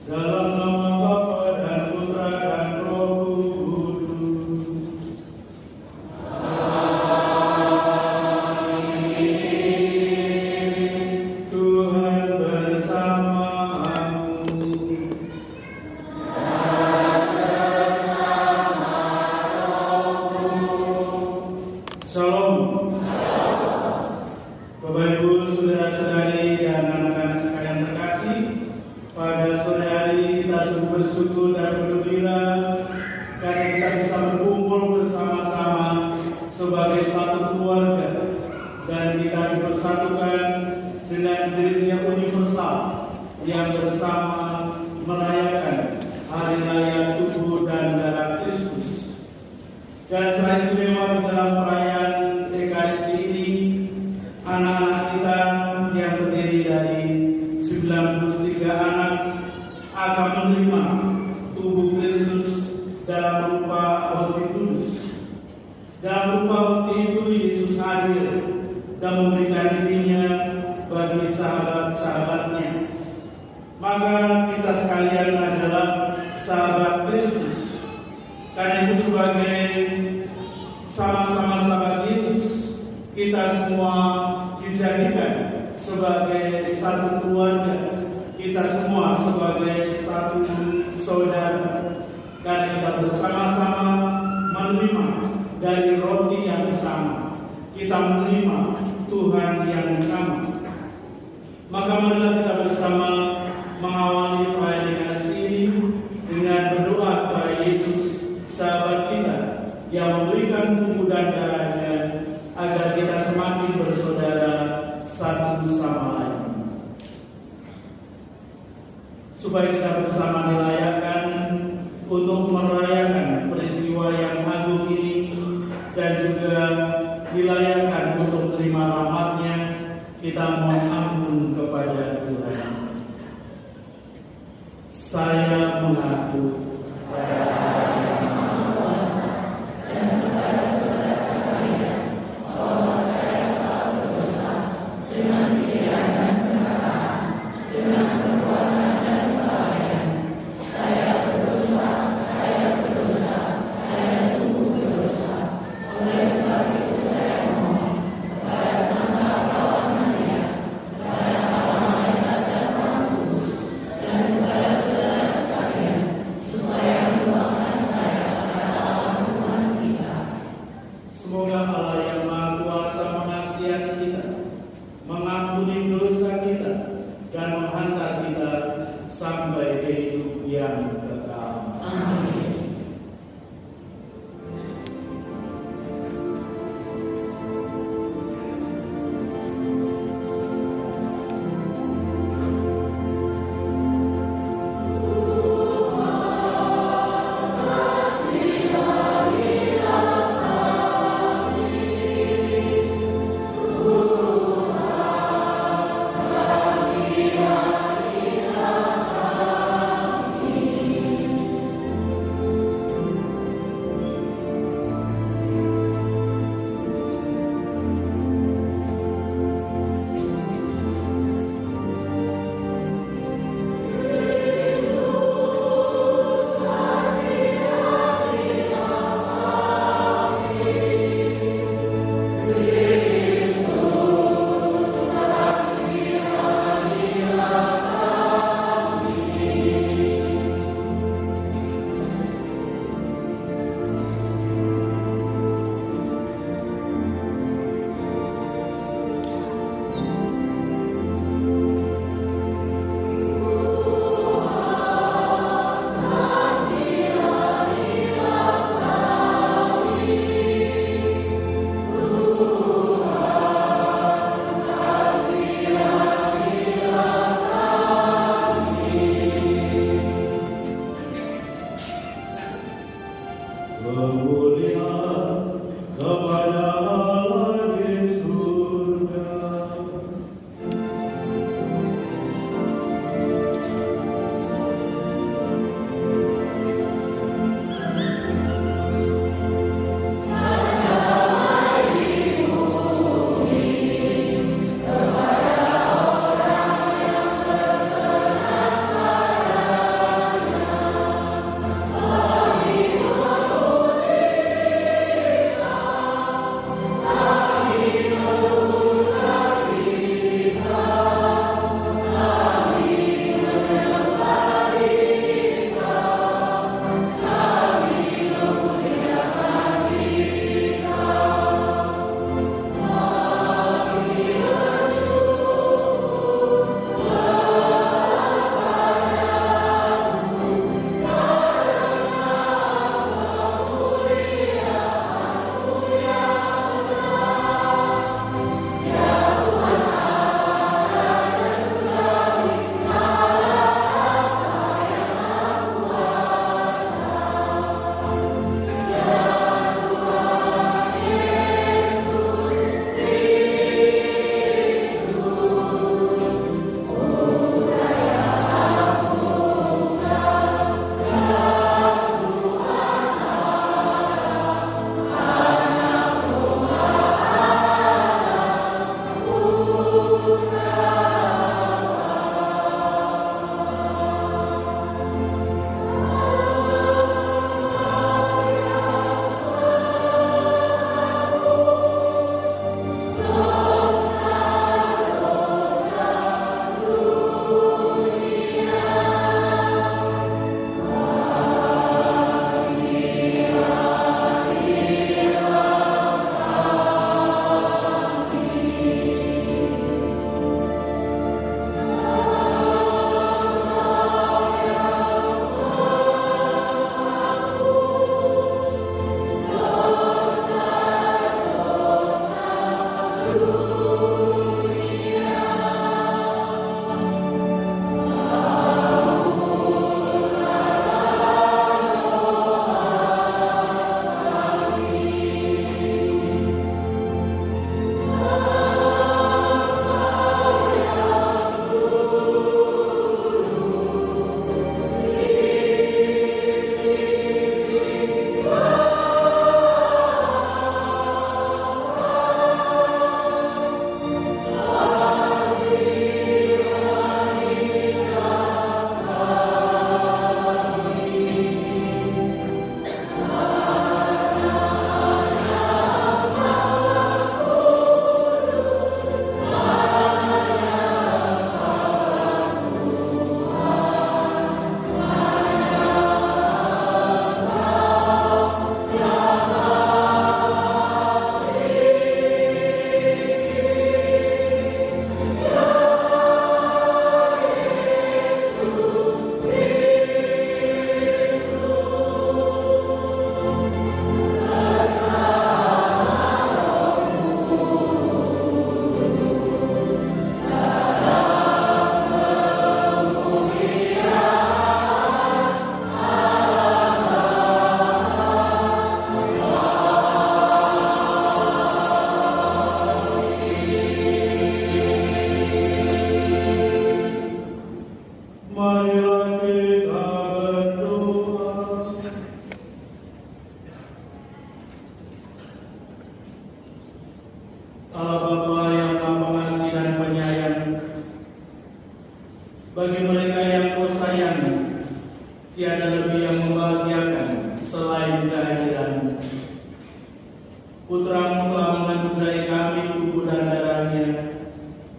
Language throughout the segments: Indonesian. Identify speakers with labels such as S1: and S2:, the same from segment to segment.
S1: Dalam nama Bapa dan Putra dan Roh Kudus. Amin. Tuhan bersamamu. Shalom. Bapak Ibu, saudara-saudari dan anak-anak sekalian terkasih, pada sore hari ini kita sungguh bersyukur dan bergembira karena kita bisa berkumpul bersama-sama sebagai satu keluarga dan kita dipersatukan dengan gereja universal yang bersama merayakan hari raya tubuh dan darah Kristus. Dan secara istimewa di dalam perayaan Ekaristi ini, anak-anak kita yang terdiri dari 93 anak akan menerima tubuh Kristus dalam rupa hoti kudus. Dalam rupa hoti itu Yesus hadir dan memberikan dirinya bagi sahabat-sahabatnya. Maka kita sekalian adalah sahabat Kristus. Karena itu sebagai sama-sama sahabat Yesus, kita semua dijadikan sebagai satu keluarga, kita semua sebagai satu saudara. Karena kita bersama-sama menerima dari roti yang sama, kita menerima Tuhan yang sama. Maka marilah kita bersama mengawali perayaan Ekaristi ini dengan berdoa kepada Yesus, sahabat kita yang memberikan tubuh dan darahnya agar kita semakin bersaudara satu sama lain. Supaya kita bersama dilayakkan untuk merayakan peristiwa yang agung ini dan juga dilayakkan untuk terima rahmat-Nya, kita mohon ampun kepada Tuhan. Saya mengaku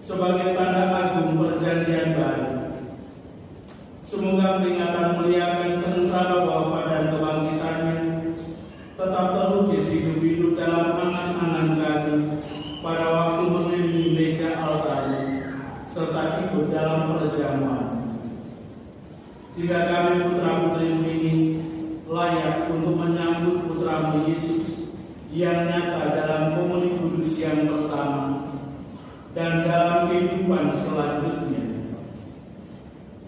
S1: sebagai tanda agung perjanjian baru. Semoga peringatan mulia akan sengsara wafat dan kebangkitannya tetap terlukis hidup-hidup dalam angan-angan kami pada waktu mengelilingi meja altar serta ikut dalam perjamuan, sehingga kami putra-putrimu ini layak untuk menyambut putramu Yesus yang nyata dalam komuni kudus yang pertama dan dalam kehidupan selanjutnya.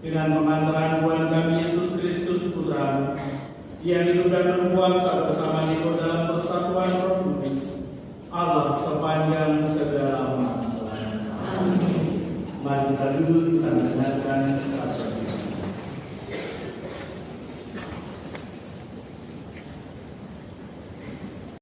S1: Dengan pengantaran Tuhan kami Yesus Kristus putramu yang hidup dan berkuasa bersama Engkau dalam persatuan Roh Kudus, Allah sepanjang segala masa. Amin. Mari kita duduk dan dengarkan sabda.